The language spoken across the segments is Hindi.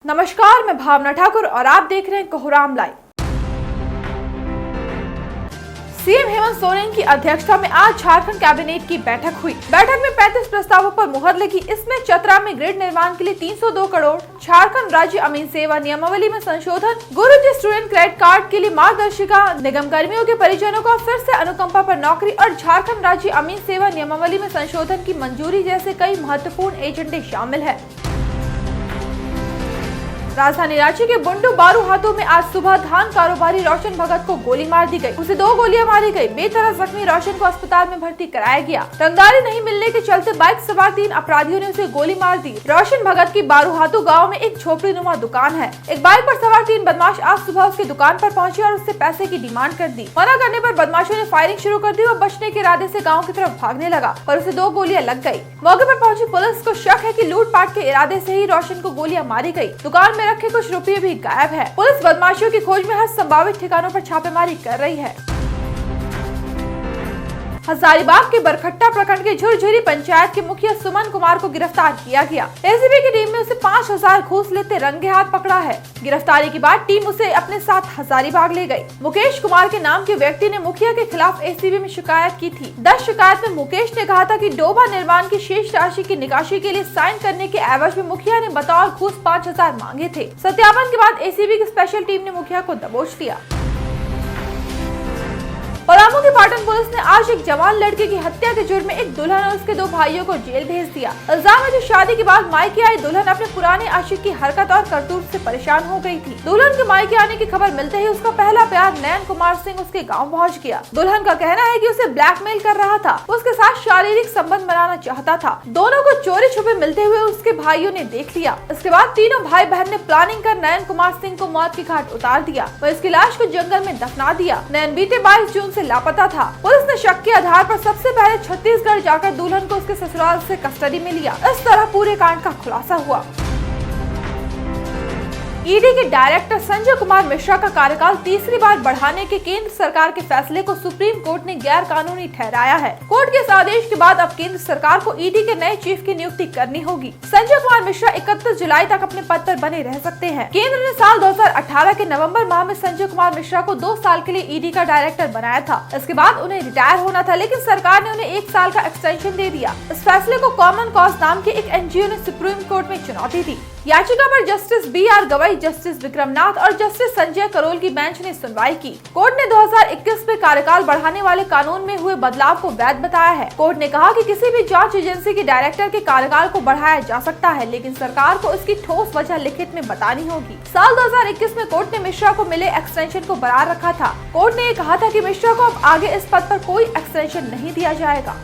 नमस्कार, मैं भावना ठाकुर और आप देख रहे हैं कोहराम लाइव। सीएम हेमंत सोरेन की अध्यक्षता में आज झारखंड कैबिनेट की बैठक हुई। बैठक में 35 प्रस्तावों पर मुहर लगी। इसमें चतरा में ग्रिड निर्माण के लिए 302 करोड़, झारखंड राज्य अमीन सेवा नियमावली में संशोधन, गुरुजी स्टूडेंट क्रेडिट कार्ड के लिए मार्गदर्शिका, निगम कर्मियों के परिजनों को फिर से अनुकंपा पर नौकरी और झारखंड राज्य अमीन सेवा नियमावली में संशोधन की मंजूरी जैसे कई महत्वपूर्ण एजेंडे शामिल है। राजधानी रांची के बुंडू बारू हाथों में आज सुबह धान कारोबारी रोशन भगत को गोली मार दी गई। उसे 2 गोलियां मारी गई। बेतरह जख्मी रोशन को अस्पताल में भर्ती कराया गया। रंगदारी नहीं मिलने के चलते बाइक सवार 3 अपराधियों ने उसे गोली मार दी। रोशन भगत की बारू हाथों गाँव में एक झोपड़ी नुमा दुकान है। एक बाइक पर सवार 3 बदमाश आज सुबह उसकी दुकान पर पहुंचे और उससे पैसे की डिमांड कर दी। मना करने पर बदमाशों ने फायरिंग शुरू कर दी और बचने के इरादे से गाँव की तरफ भागने लगा और उसे 2 गोलियां लग गयी। मौके पर पहुंची पुलिस को शक है कि लूटपाट के इरादे से ही रोशन को गोलियां मारी गयी। दुकान में रखे कुछ रुपये भी गायब है। पुलिस बदमाशियों की खोज में हर संभावित ठिकानों पर छापेमारी कर रही है। हजारीबाग के बरखट्टा प्रखंड के झुरझुरी पंचायत के मुखिया सुमन कुमार को गिरफ्तार किया गया। एसीबी की टीम ने उसे 5000 घूस लेते रंगे हाथ पकड़ा है। गिरफ्तारी के बाद टीम उसे अपने साथ हजारीबाग ले गई। मुकेश कुमार के नाम के व्यक्ति ने मुखिया के खिलाफ एसीबी में शिकायत की थी। 10 शिकायत में मुकेश ने कहा था कि डोभा निर्माण की शेष राशि की निकासी के लिए साइन करने के एवज में मुखिया ने बतौर घूस 5000 मांगे थे। सत्यापन के बाद एसीबी की स्पेशल टीम ने मुखिया को दबोच लिया। पलामू की पाटन पुलिस ने आज एक जवान लड़के की हत्या के जुर्म में एक दुल्हन और उसके 2 भाइयों को जेल भेज दिया। इल्जाम है कि शादी के बाद मायके आई दुल्हन अपने पुराने आशिक की हरकत और करतूत से परेशान हो गई थी। दुल्हन के मायके आने की खबर मिलते ही उसका पहला प्यार नयन कुमार सिंह उसके गांव पहुंच गया। दुल्हन का कहना है कि उसे ब्लैकमेल कर रहा था, उसके साथ शारीरिक संबंध बनाना चाहता था। दोनों को चोरी छुपे मिलते हुए उसके भाइयों ने देख लिया। इसके बाद तीनों भाई बहन ने प्लानिंग कर नयन कुमार सिंह को मौत की घाट उतार दिया और इसकी लाश को जंगल में दफना दिया। नयन बीते 22 जून से लापता था। पुलिस ने शक के आधार पर सबसे पहले छत्तीसगढ़ जाकर दुल्हन को उसके ससुराल से कस्टडी में लिया। इस तरह पूरे कांड का खुलासा हुआ। ईडी के डायरेक्टर संजय कुमार मिश्रा का कार्यकाल तीसरी बार बढ़ाने के केंद्र सरकार के फैसले को सुप्रीम कोर्ट ने गैर कानूनी ठहराया है। कोर्ट के इस आदेश के बाद अब केंद्र सरकार को ईडी के नए चीफ की नियुक्ति करनी होगी। संजय कुमार मिश्रा 31 जुलाई तक अपने पद पर बने रह सकते हैं। केंद्र ने साल 2018 के नवंबर माह में संजय कुमार मिश्रा को 2 साल के लिए ईडी का डायरेक्टर बनाया था। इसके बाद उन्हें रिटायर होना था, लेकिन सरकार ने उन्हें 1 साल का एक्सटेंशन दे दिया। इस फैसले को कॉमन कॉज नाम के एक एनजीओ ने सुप्रीम कोर्ट में चुनौती दी। याचिका पर justice BR Gavai, justice Vikram Nath और जस्टिस संजय करोल की बेंच ने सुनवाई की। कोर्ट ने 2021 में कार्यकाल बढ़ाने वाले कानून में हुए बदलाव को वैध बताया है। कोर्ट ने कहा कि किसी भी जांच एजेंसी के डायरेक्टर के कार्यकाल को बढ़ाया जा सकता है, लेकिन सरकार को इसकी ठोस वजह लिखित में बतानी होगी। साल 2021 में कोर्ट ने मिश्रा को मिले एक्सटेंशन को बरकरार रखा था। कोर्ट ने कहा था कि मिश्रा को अब आगे इस पद पर कोई एक्सटेंशन नहीं दिया जाएगा।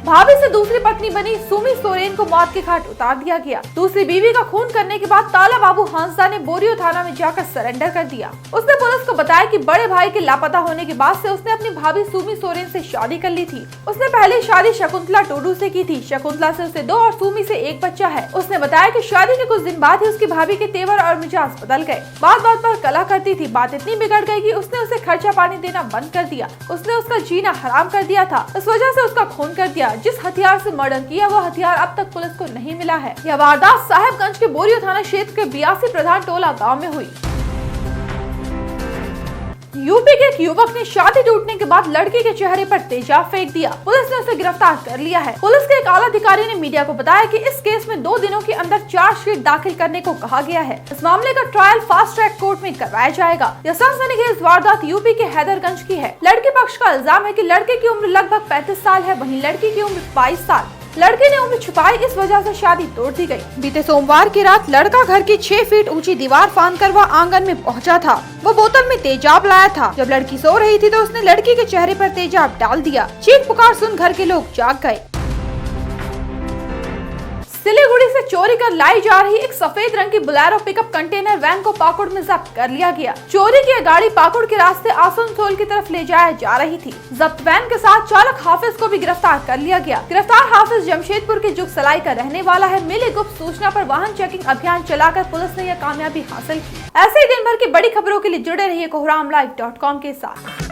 भाभी से दूसरी पत्नी बनी सुमी सोरेन को मौत के घाट उतार दिया गया। दूसरी बीवी का खून करने के बाद ताला बाबू हंसदा ने बोरियो थाना में जाकर सरेंडर कर दिया। उसने पुलिस को बताया कि बड़े भाई के लापता होने के बाद से उसने अपनी भाभी सुमी सोरेन से शादी कर ली थी। उसने पहले शादी शकुंतला टोडू से की थी। शकुंतला से उसे 2 और सुमी से 1 बच्चा है। उसने बताया कि शादी के कुछ दिन बाद ही उसकी भाभी के तेवर और मिजाज बदल गए। बात बात पर कलह करती थी। बात इतनी बिगड़ गई कि उसने उसे खर्चा पानी देना बंद कर दिया। उसने उसका जीना हराम कर दिया था। इस वजह से उसका खून कर दिया। जिस हथियार से मर्डर किया वो हथियार अब तक पुलिस को नहीं मिला है। यह वारदात साहेबगंज के बोरियो थाना क्षेत्र के 82 प्रधान टोला गांव में हुई। यूपी के एक युवक ने शादी टूटने के बाद लड़की के चेहरे पर तेजाब फेंक दिया। पुलिस ने उसे गिरफ्तार कर लिया है। पुलिस के एक आला अधिकारी ने मीडिया को बताया कि इस केस में 2 दिनों के अंदर चार्जशीट दाखिल करने को कहा गया है। इस मामले का ट्रायल फास्ट ट्रैक कोर्ट में करवाया जाएगा। यह सनसनीखेज वारदात यूपी के हैदरगंज की है। लड़के पक्ष का इल्जाम है कि लड़के की उम्र लगभग 35 साल है, वहीं लड़की की उम्र 22 साल। लड़के ने उम्र छुपाई, इस वजह से शादी तोड़ दी गई। बीते सोमवार की रात लड़का घर की 6 फीट ऊंची दीवार फांदकर वह आंगन में पहुंचा था। वो बोतल में तेजाब लाया था। जब लड़की सो रही थी तो उसने लड़की के चेहरे पर तेजाब डाल दिया। चीख पुकार सुन घर के लोग जाग गए। सिलीगुड़ी से चोरी कर लाई जा रही एक सफेद रंग की बोलेरो पिकअप कंटेनर वैन को पाकुड़ में जब्त कर लिया गया। चोरी की गाड़ी पाकुड़ के रास्ते आसनसोल की तरफ ले जाया जा रही थी। जब्त वैन के साथ चालक हाफिज को भी गिरफ्तार कर लिया गया। गिरफ्तार हाफिज जमशेदपुर के जुग सलाई का रहने वाला है। मिली गुप्त सूचना पर वाहन चेकिंग अभियान चलाकर पुलिस ने यह कामयाबी हासिल की। ऐसे ही दिन भर की बड़ी खबरों के लिए जुड़े रहिए कोहरामलाइव.com के साथ।